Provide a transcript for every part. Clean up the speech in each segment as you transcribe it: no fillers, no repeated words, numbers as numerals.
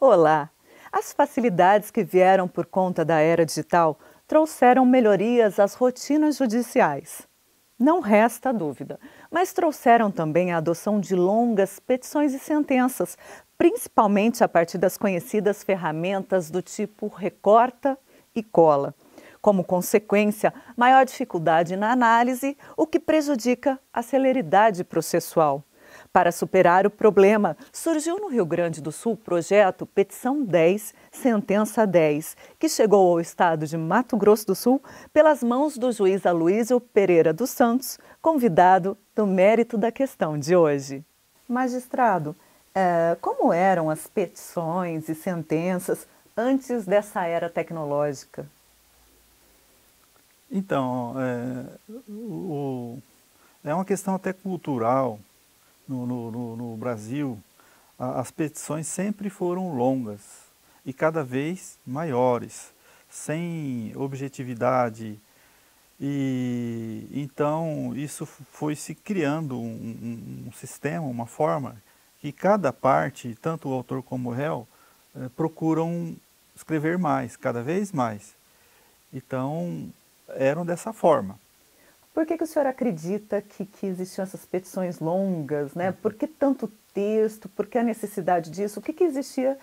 Olá! As facilidades que vieram por conta da era digital trouxeram melhorias às rotinas judiciais. Não resta dúvida, mas trouxeram também a adoção de longas petições e sentenças, principalmente a partir das conhecidas ferramentas do tipo recorta e cola. Como consequência, maior dificuldade na análise, o que prejudica a celeridade processual. Para superar o problema, surgiu no Rio Grande do Sul o projeto Petição 10, Sentença 10, que chegou ao estado de Mato Grosso do Sul pelas mãos do juiz Aloísio Pereira dos Santos, convidado do mérito da questão de hoje. Magistrado, como eram as petições e sentenças antes dessa era tecnológica? Então, é uma questão até cultural. No Brasil, as petições sempre foram longas e cada vez maiores, sem objetividade. E então isso foi se criando um sistema, uma forma, que cada parte, tanto o autor como o réu, procuram escrever mais, cada vez mais. Então, eram dessa forma. Por que o senhor acredita que existiam essas petições longas, né? Por que tanto texto? Por que a necessidade disso? O que existia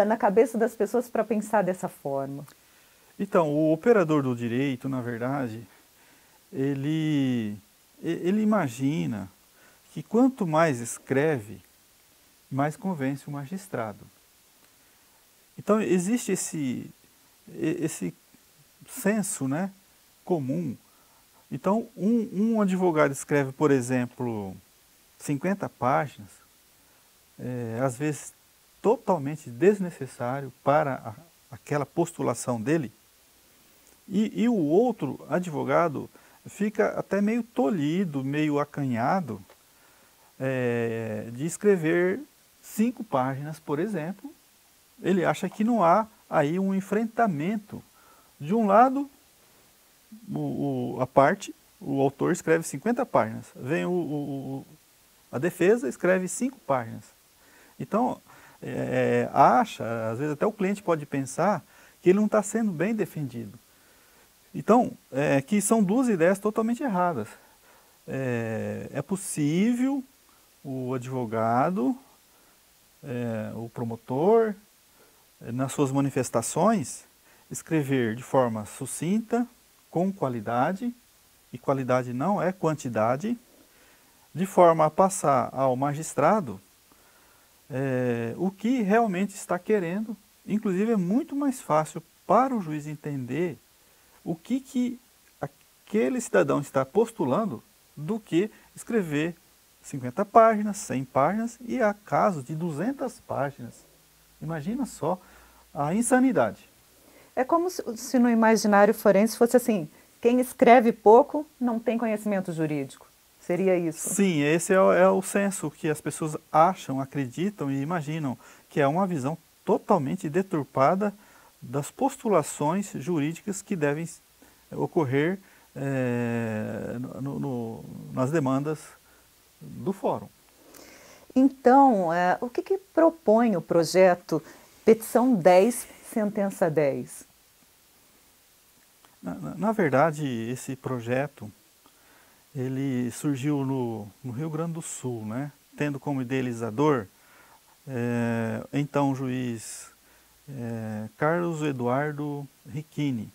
na cabeça das pessoas para pensar dessa forma? Então, o operador do direito, na verdade, ele imagina que quanto mais escreve, mais convence o magistrado. Então, existe esse senso, né, comum. Então, um advogado escreve, por exemplo, 50 páginas, às vezes totalmente desnecessário para aquela postulação dele, e o outro advogado fica até meio tolhido, meio acanhado, de escrever 5 páginas, por exemplo. Ele acha que não há aí um enfrentamento. De um lado, a parte, o autor escreve 50 páginas, vem a defesa, escreve 5 páginas. Então, acha, às vezes até o cliente pode pensar que ele não está sendo bem defendido. Então, que são duas ideias totalmente erradas. É possível o advogado, o promotor, nas suas manifestações, escrever de forma sucinta, com qualidade, e qualidade não é quantidade, de forma a passar ao magistrado o que realmente está querendo. Inclusive é muito mais fácil para o juiz entender o que aquele cidadão está postulando do que escrever 50 páginas, 100 páginas e há casos de 200 páginas. Imagina só a insanidade. É como se no imaginário forense fosse assim, quem escreve pouco não tem conhecimento jurídico. Seria isso? Sim, esse é o senso que as pessoas acham, acreditam e imaginam, que é uma visão totalmente deturpada das postulações jurídicas que devem ocorrer nas demandas do fórum. Então, o que propõe o projeto Petição 10, Sentença 10? Na verdade, esse projeto ele surgiu no Rio Grande do Sul, né? Tendo como idealizador então o juiz Carlos Eduardo Ricchini.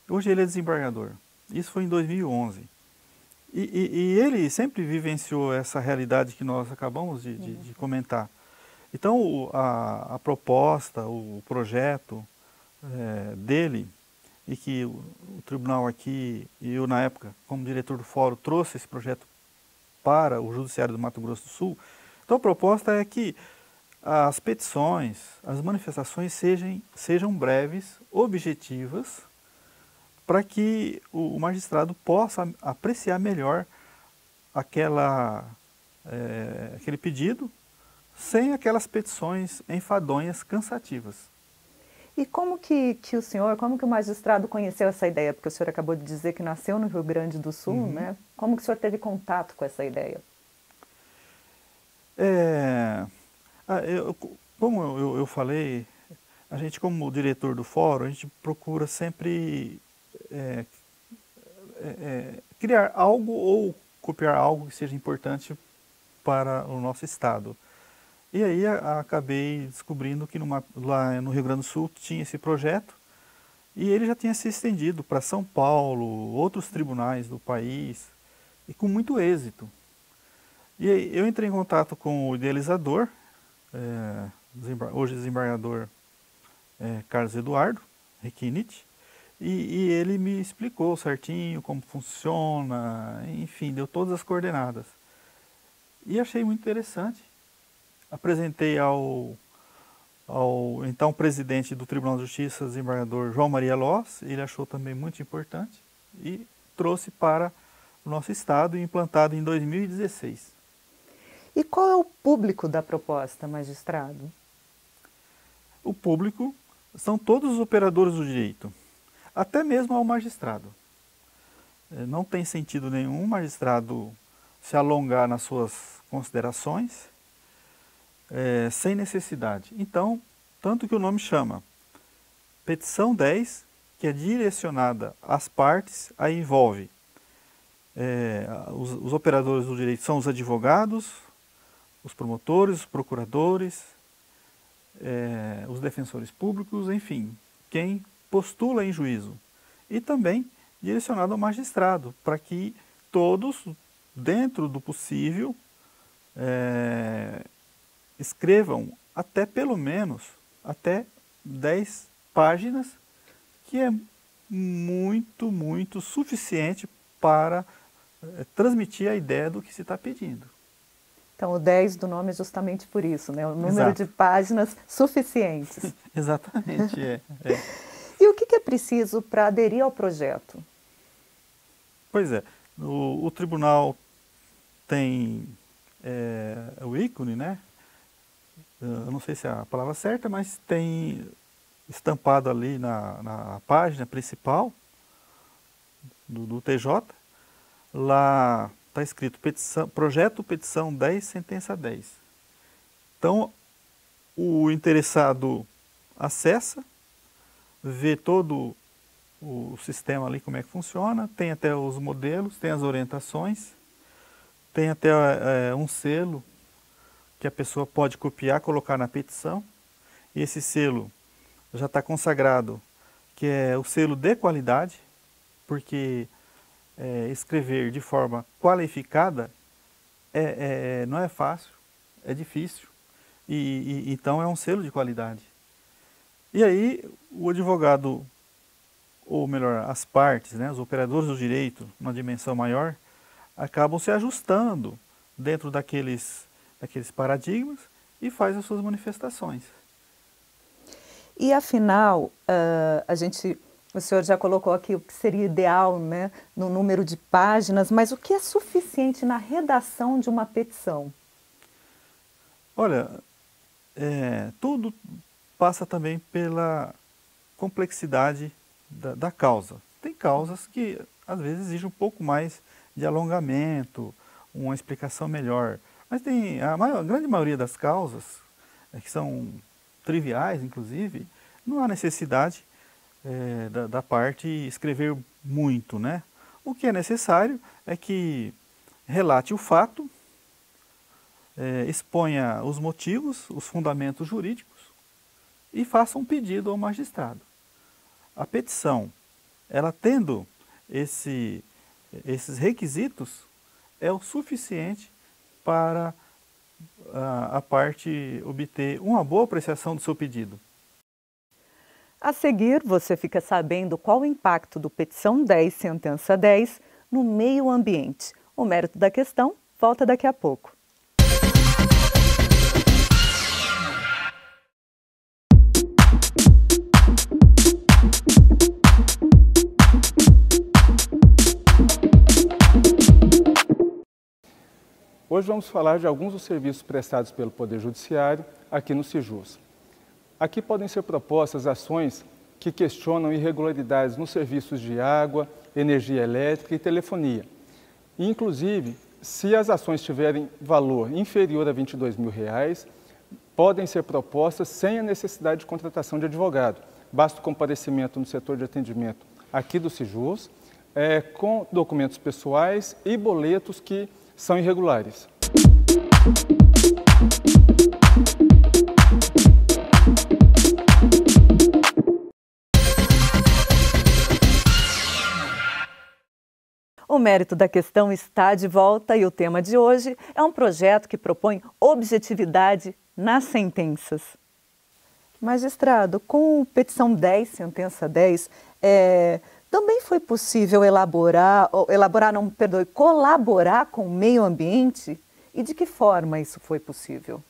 Hoje ele é desembargador. Isso foi em 2011. E ele sempre vivenciou essa realidade que nós acabamos de comentar. Então a proposta, o projeto dele, e que o tribunal aqui, e eu na época, como diretor do fórum, trouxe esse projeto para o Judiciário do Mato Grosso do Sul. Então a proposta é que as petições, as manifestações sejam breves, objetivas, para que o magistrado possa apreciar melhor aquele pedido, sem aquelas petições enfadonhas, cansativas. E como que o magistrado conheceu essa ideia? Porque o senhor acabou de dizer que nasceu no Rio Grande do Sul, né? Como que o senhor teve contato com essa ideia? como eu falei, a gente como diretor do fórum, a gente procura sempre criar algo ou copiar algo que seja importante para o nosso estado. E aí acabei descobrindo que lá no Rio Grande do Sul tinha esse projeto e ele já tinha se estendido para São Paulo, outros tribunais do país e com muito êxito. E aí eu entrei em contato com o idealizador, hoje desembargador Carlos Eduardo Requinit, e ele me explicou certinho como funciona, enfim, deu todas as coordenadas. E achei muito interessante. Apresentei ao então presidente do Tribunal de Justiça, desembargador João Maria Loss, ele achou também muito importante e trouxe para o nosso estado, implantado em 2016. E qual é o público da proposta, magistrado? O público são todos os operadores do direito, até mesmo ao magistrado. Não tem sentido nenhum o magistrado se alongar nas suas considerações sem necessidade. Então, tanto que o nome chama Petição 10, que é direcionada às partes, aí envolve os operadores do direito são os advogados, os promotores, os procuradores, os defensores públicos, enfim, quem postula em juízo. E também direcionado ao magistrado, para que todos, dentro do possível, escrevam até pelo menos até 10 páginas, que é muito suficiente para transmitir a ideia do que se está pedindo. Então, o 10 do nome é justamente por isso, né? O número de páginas suficientes. Exatamente, E o que é preciso para aderir ao projeto? Pois é, o tribunal tem o ícone, né? Eu não sei se é a palavra certa, mas tem estampado ali na página principal do TJ, lá está escrito projeto petição 10, sentença 10. Então, o interessado acessa, vê todo o sistema ali, como é que funciona, tem até os modelos, tem as orientações, tem até um selo que a pessoa pode copiar, colocar na petição, e esse selo já está consagrado, que é o selo de qualidade, porque escrever de forma qualificada não é fácil, é difícil, então é um selo de qualidade. E aí o advogado, ou melhor, as partes, né, os operadores do direito, numa dimensão maior, acabam se ajustando dentro daqueles paradigmas e faz as suas manifestações. E afinal, o senhor já colocou aqui o que seria ideal, né, no número de páginas, mas o que é suficiente na redação de uma petição? Olha, tudo passa também pela complexidade da causa. Tem causas que às vezes exigem um pouco mais de alongamento, uma explicação melhor. Mas tem a grande maioria das causas, que são triviais inclusive, não há necessidade da parte escrever muito, né? O que é necessário é que relate o fato, exponha os motivos, os fundamentos jurídicos e faça um pedido ao magistrado. A petição, ela tendo esses requisitos, é o suficiente para a parte obter uma boa apreciação do seu pedido. A seguir, você fica sabendo qual o impacto do Petição 10, Sentença 10 no meio ambiente. O mérito da questão volta daqui a pouco. Hoje vamos falar de alguns dos serviços prestados pelo Poder Judiciário aqui no Sijus. Aqui podem ser propostas ações que questionam irregularidades nos serviços de água, energia elétrica e telefonia. E, inclusive, se as ações tiverem valor inferior a R$ 22.000, podem ser propostas sem a necessidade de contratação de advogado. Basta o comparecimento no setor de atendimento aqui do Sijus, com documentos pessoais e boletos que são irregulares. O Mérito da Questão está de volta e o tema de hoje é um projeto que propõe objetividade nas sentenças. Magistrado, com petição 10, sentença 10, também foi possível colaborar com o meio ambiente? E de que forma isso foi possível?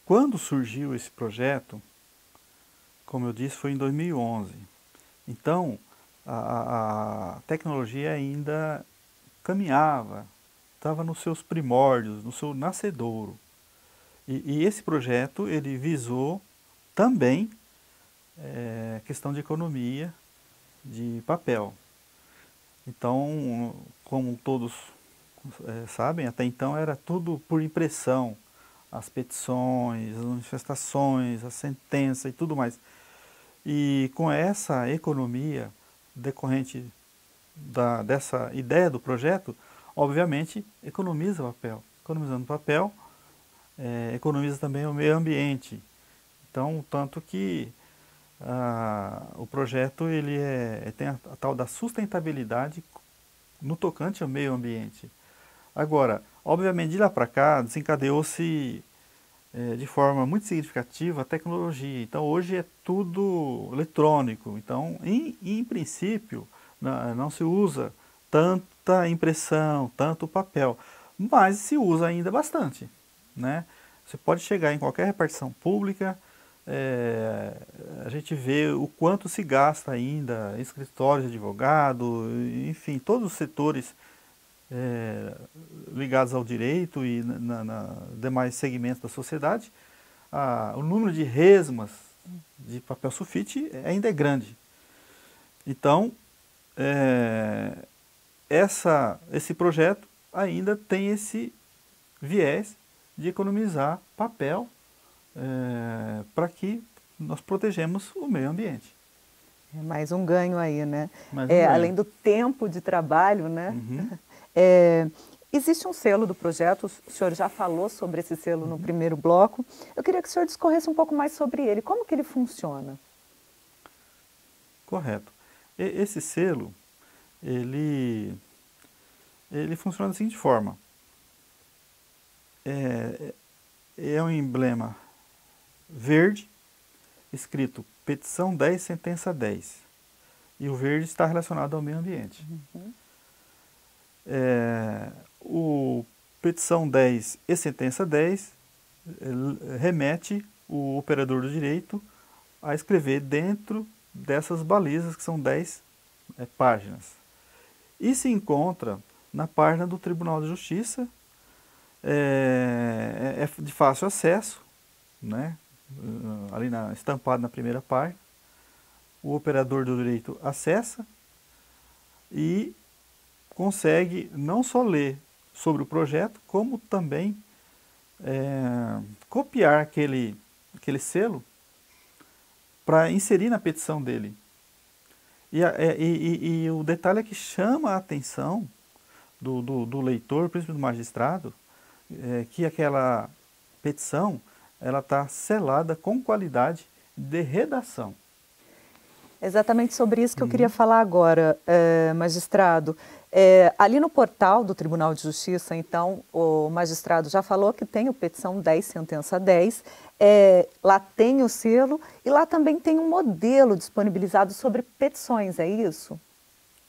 Quando surgiu esse projeto, como eu disse, foi em 2011. Então, a tecnologia ainda caminhava, estava nos seus primórdios, no seu nascedouro. E esse projeto, ele visou também questão de economia de papel. Então, como todos sabem, até então era tudo por impressão. As petições, as manifestações, a sentença e tudo mais. E com essa economia decorrente dessa ideia do projeto, obviamente economiza papel. Economizando papel, economiza também o meio ambiente. Então, tanto que o projeto ele tem a tal da sustentabilidade no tocante ao meio ambiente. Agora, obviamente de lá para cá desencadeou-se de forma muito significativa a tecnologia. Então hoje é tudo eletrônico. Então, em princípio, não se usa tanta impressão, tanto papel, mas se usa ainda bastante, né? Você pode chegar em qualquer repartição pública, a gente vê o quanto se gasta ainda em escritórios de advogado, enfim, todos os setores ligados ao direito e demais segmentos da sociedade, o número de resmas de papel sulfite ainda é grande. Então, esse projeto ainda tem esse viés de economizar papel para que nós protegemos o meio ambiente. É mais um ganho aí, né? Além do tempo de trabalho, né? Uhum. Existe um selo do projeto, o senhor já falou sobre esse selo no primeiro bloco. Eu queria que o senhor discorresse um pouco mais sobre ele. Como que ele funciona? Correto. Esse selo, ele funciona da seguinte forma. É um emblema verde, escrito petição 10, sentença 10. E o verde está relacionado ao meio ambiente. Uhum. O petição 10 e sentença 10 remete o operador do direito a escrever dentro dessas balizas, que são 10 páginas. E se encontra na página do Tribunal de Justiça, é de fácil acesso, né? Ali estampado na primeira página. O operador do direito acessa e consegue não só ler sobre o projeto, como também copiar aquele selo para inserir na petição dele. E o detalhe é que chama a atenção do leitor, principalmente do magistrado, que aquela petição ela está selada com qualidade de redação. Exatamente sobre isso que eu queria falar agora, magistrado. Ali no portal do Tribunal de Justiça, então, o magistrado já falou que tem o petição 10, sentença 10, lá tem o selo e lá também tem um modelo disponibilizado sobre petições, é isso?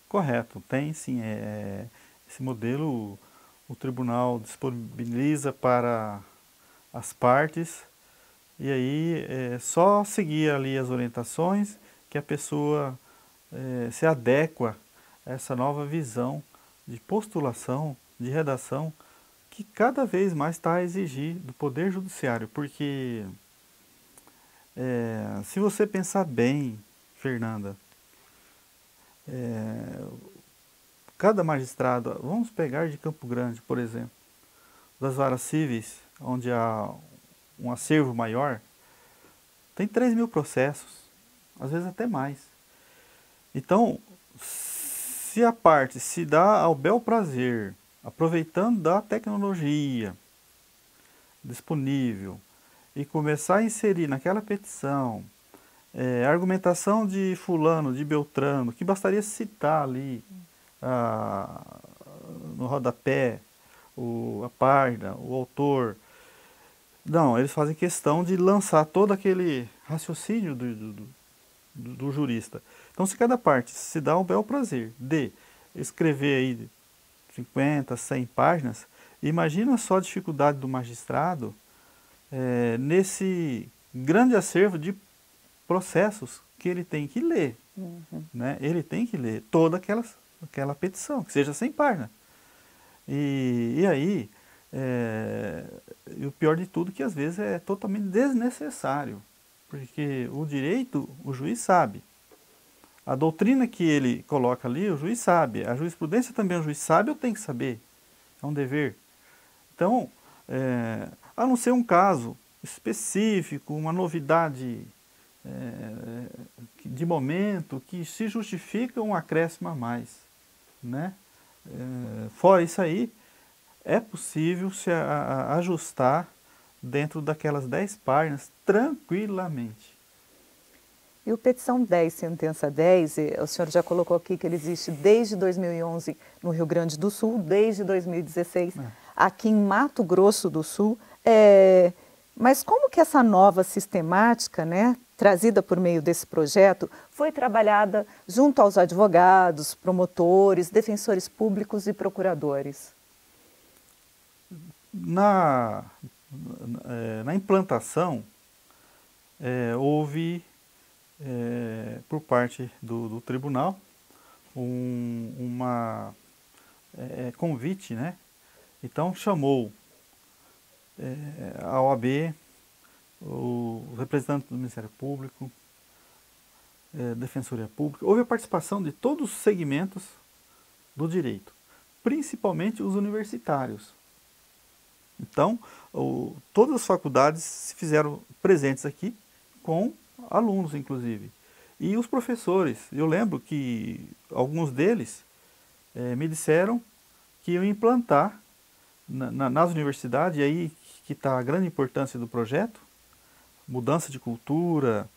Correto, tem sim. Esse modelo o tribunal disponibiliza para as partes e aí é só seguir ali as orientações que a pessoa se adequa a essa nova visão de postulação, de redação, que cada vez mais está a exigir do Poder Judiciário, porque se você pensar bem, Fernanda, cada magistrado, vamos pegar de Campo Grande, por exemplo, das varas cíveis, onde há um acervo maior, tem 3.000 processos, às vezes até mais. Então, se a parte se dá ao bel prazer, aproveitando da tecnologia disponível, e começar a inserir naquela petição argumentação de fulano, de Beltrano, que bastaria citar ali no rodapé a página, o autor. Não, eles fazem questão de lançar todo aquele raciocínio do jurista. Então, se cada parte se dá o bel prazer de escrever aí 50, 100 páginas, imagina só a dificuldade do magistrado nesse grande acervo de processos que ele tem que ler. Né? Ele tem que ler toda aquela petição, que seja 100 páginas. E aí, e o pior de tudo é que às vezes é totalmente desnecessário, porque o direito, o juiz sabe. A doutrina que ele coloca ali, o juiz sabe. A jurisprudência também o juiz sabe ou tem que saber. É um dever. Então, a não ser um caso específico, uma novidade de momento, que se justifica um acréscimo a mais. Né? Fora isso aí, é possível se ajustar dentro daquelas 10 páginas tranquilamente. E o Petição 10, Sentença 10, o senhor já colocou aqui que ele existe desde 2011 no Rio Grande do Sul, desde 2016 aqui em Mato Grosso do Sul. Mas como que essa nova sistemática, né, trazida por meio desse projeto, foi trabalhada junto aos advogados, promotores, defensores públicos e procuradores? Na implantação, houve, por parte do tribunal, uma convite, né? Então chamou a OAB, o representante do Ministério Público, Defensoria Pública. Houve a participação de todos os segmentos do direito, principalmente os universitários. Então, todas as faculdades se fizeram presentes aqui, com alunos, inclusive. E os professores, eu lembro que alguns deles me disseram que iam implantar nas universidades, e aí que está a grande importância do projeto, mudança de cultura,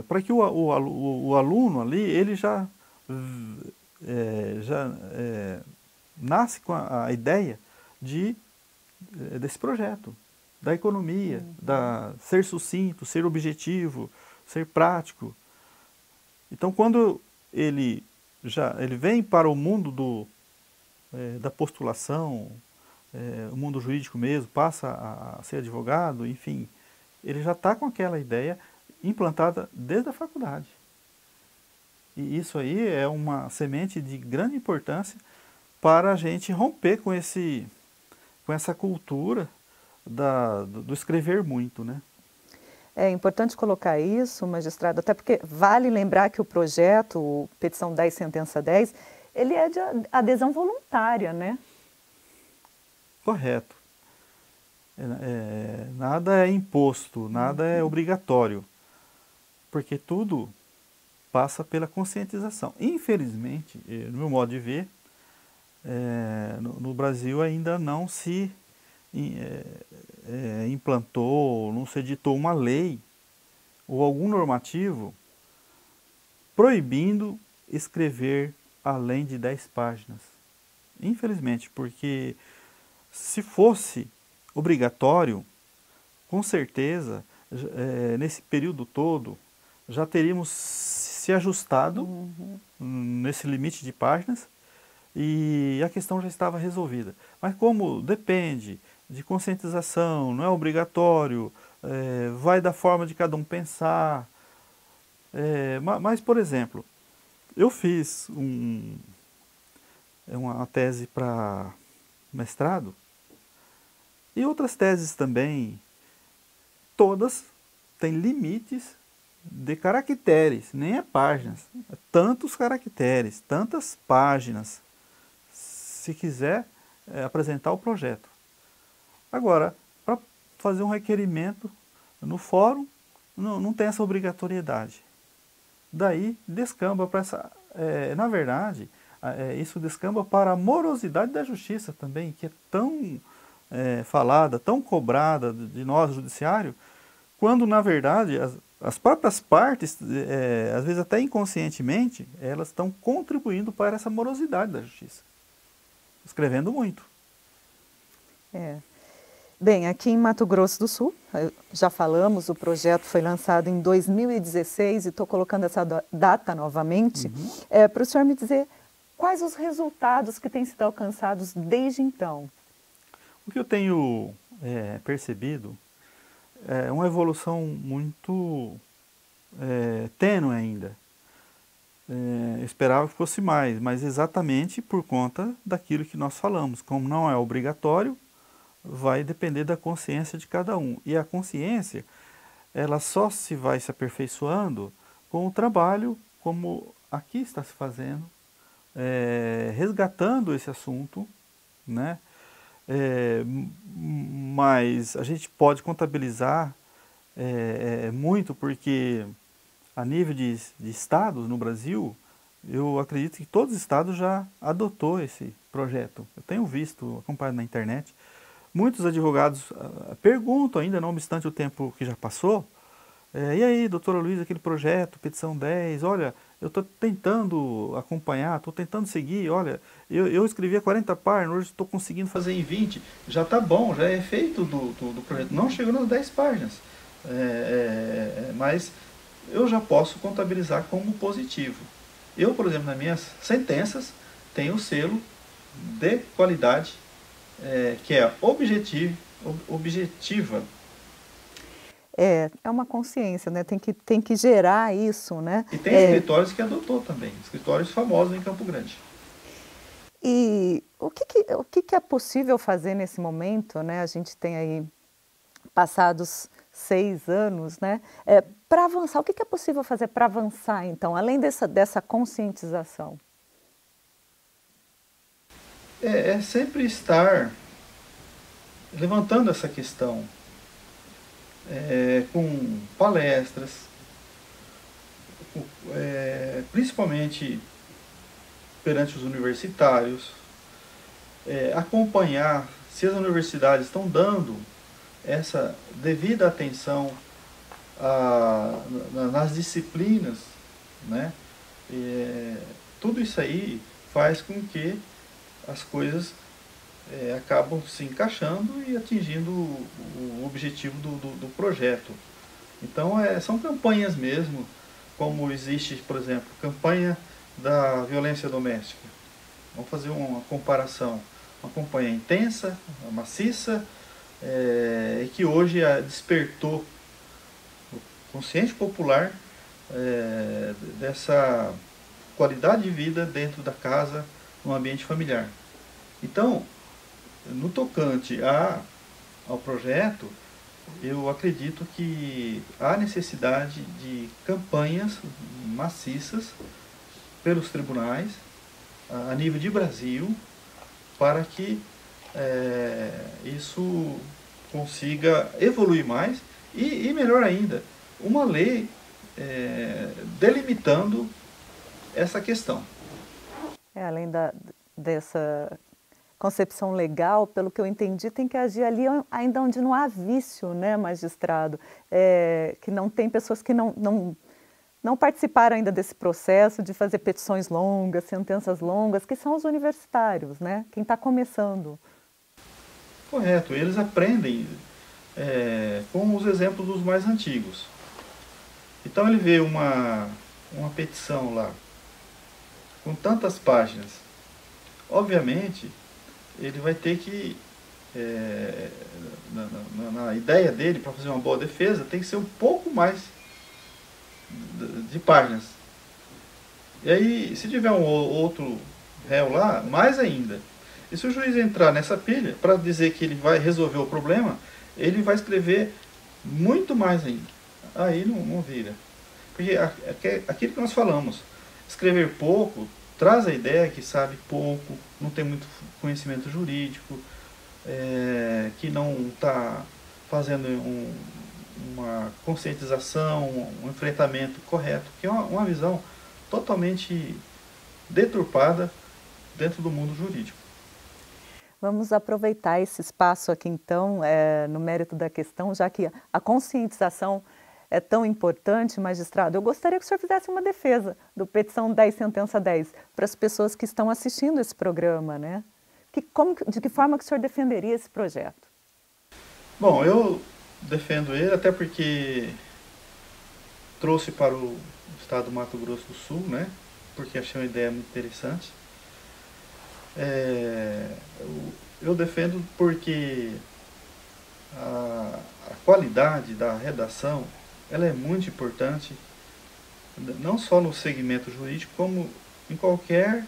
para que o aluno ali, ele já nasce com a ideia desse projeto, da economia, ser sucinto, ser objetivo, ser prático. Então, quando ele vem para o mundo da postulação, o mundo jurídico mesmo, passa a ser advogado, enfim, ele já está com aquela ideia implantada desde a faculdade. E isso aí é uma semente de grande importância para a gente romper com essa cultura do escrever muito, né? É importante colocar isso, magistrado, até porque vale lembrar que o projeto, o Petição 10, Sentença 10, ele é de adesão voluntária, né? Correto. Nada é imposto, nada é obrigatório, porque tudo passa pela conscientização. Infelizmente, no meu modo de ver, no Brasil ainda não se implantou, não se editou uma lei ou algum normativo proibindo escrever além de 10 páginas. Infelizmente, porque se fosse obrigatório, com certeza, nesse período todo, já teríamos se ajustado nesse limite de páginas e a questão já estava resolvida. Mas como depende de conscientização, não é obrigatório, vai da forma de cada um pensar. Mas, por exemplo, eu fiz uma tese para mestrado e outras teses também, todas têm limites de caracteres, nem é páginas, tantos caracteres, tantas páginas, se quiser apresentar o projeto. Agora, para fazer um requerimento no fórum, não tem essa obrigatoriedade. Daí descamba para essa... na verdade, isso descamba para a morosidade da justiça também, que é tão falada, tão cobrada de nós, o judiciário, quando, na verdade, as próprias partes, às vezes até inconscientemente, elas estão contribuindo para essa morosidade da justiça. Escrevendo muito. Bem, aqui em Mato Grosso do Sul, já falamos, o projeto foi lançado em 2016 e estou colocando essa data novamente, para o senhor me dizer quais os resultados que têm sido alcançados desde então. O que eu tenho percebido é uma evolução muito tênue ainda. Eu esperava que fosse mais, mas exatamente por conta daquilo que nós falamos. Como não é obrigatório, vai depender da consciência de cada um. E a consciência, ela só vai se aperfeiçoando com o trabalho, como aqui está se fazendo, resgatando esse assunto, né? Mas a gente pode contabilizar muito, porque a nível de estados no Brasil, eu acredito que todos os estados já adotou esse projeto. Eu tenho visto, acompanhado na internet, muitos advogados perguntam ainda, não obstante o tempo que já passou, e aí, doutora Luísa, aquele projeto, petição 10, olha, eu estou tentando acompanhar, estou tentando seguir, olha, eu escrevia 40 páginas, hoje estou conseguindo fazer em 20, já está bom, já é efeito do projeto, não chegou nas 10 páginas, mas eu já posso contabilizar como positivo. Eu, por exemplo, nas minhas sentenças, tenho o selo de qualidade, que é objetiva. É uma consciência, né? Tem que gerar isso, né? E tem escritórios que adotou também, escritórios famosos em Campo Grande. E o que é possível fazer nesse momento, né? A gente tem aí passados 6 anos, né? Para avançar, o que é possível fazer para avançar, então, além dessa conscientização? Sempre estar levantando essa questão, com palestras, principalmente perante os universitários, acompanhar se as universidades estão dando essa devida atenção nas disciplinas, né? Tudo isso aí faz com que as coisas acabam se encaixando e atingindo o objetivo do projeto. Então são campanhas mesmo, como existe, por exemplo, campanha da violência doméstica. Vamos fazer uma comparação. Uma campanha intensa, maciça, e que hoje despertou o consciente popular dessa qualidade de vida dentro da casa, no ambiente familiar. Então, no tocante ao projeto, eu acredito que há necessidade de campanhas maciças pelos tribunais, a nível de Brasil, para que isso consiga evoluir mais e melhor ainda, uma lei delimitando essa questão. Além dessa concepção legal, pelo que eu entendi, tem que agir ali ainda onde não há vício, né, magistrado? Que não tem pessoas que não participaram ainda desse processo de fazer petições longas, sentenças longas, que são os universitários, né? Quem está começando. Correto, eles aprendem com os exemplos dos mais antigos. Então ele vê uma petição lá, com tantas páginas, obviamente ele vai ter que, na ideia dele, para fazer uma boa defesa, tem que ser um pouco mais de páginas. E aí, se tiver um outro réu lá, mais ainda. E se o juiz entrar nessa pilha, para dizer que ele vai resolver o problema, ele vai escrever muito mais ainda. Aí não vira. Porque aquilo que nós falamos, escrever pouco traz a ideia que sabe pouco, não tem muito conhecimento jurídico, que não está fazendo uma conscientização, um enfrentamento correto, que é uma visão totalmente deturpada dentro do mundo jurídico. Vamos aproveitar esse espaço aqui, então, no mérito da questão, já que a conscientização é tão importante, magistrado. Eu gostaria que o senhor fizesse uma defesa do Petição 10, Sentença 10, para as pessoas que estão assistindo esse programa, né? De que forma que o senhor defenderia esse projeto? Bom, eu defendo ele até porque trouxe para o estado do Mato Grosso do Sul, né? Porque achei uma ideia muito interessante. Eu defendo porque a qualidade da redação ela é muito importante, não só no segmento jurídico, como em qualquer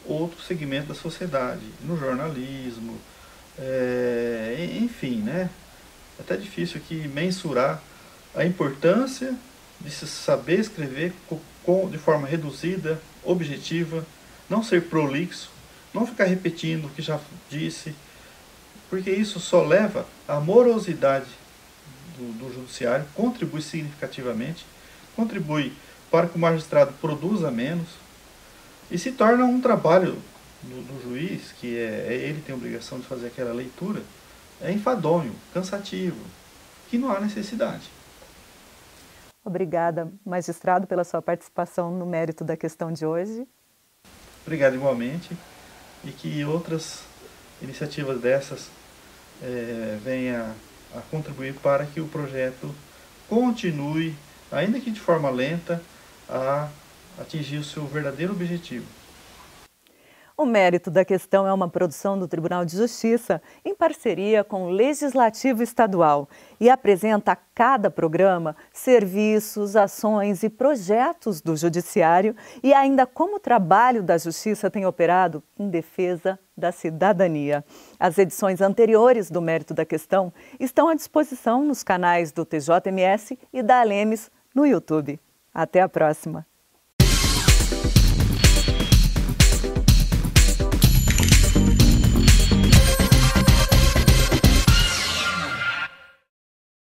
outro segmento da sociedade, no jornalismo, enfim, né? É até difícil aqui mensurar a importância de se saber escrever de forma reduzida, objetiva, não ser prolixo, não ficar repetindo o que já disse, porque isso só leva à morosidade do judiciário, contribui significativamente, contribui para que o magistrado produza menos e se torna um trabalho do juiz, que ele tem a obrigação de fazer aquela leitura, enfadonho, cansativo, que não há necessidade. Obrigada, magistrado, pela sua participação no mérito da questão de hoje. Obrigado igualmente, e que outras iniciativas dessas venham a contribuir para que o projeto continue, ainda que de forma lenta, a atingir o seu verdadeiro objetivo. O mérito da questão é uma produção do Tribunal de Justiça em parceria com o Legislativo Estadual e apresenta a cada programa serviços, ações e projetos do Judiciário e ainda como o trabalho da Justiça tem operado em defesa da cidadania. As edições anteriores do Mérito da Questão estão à disposição nos canais do TJMS e da Alemes no YouTube. Até a próxima!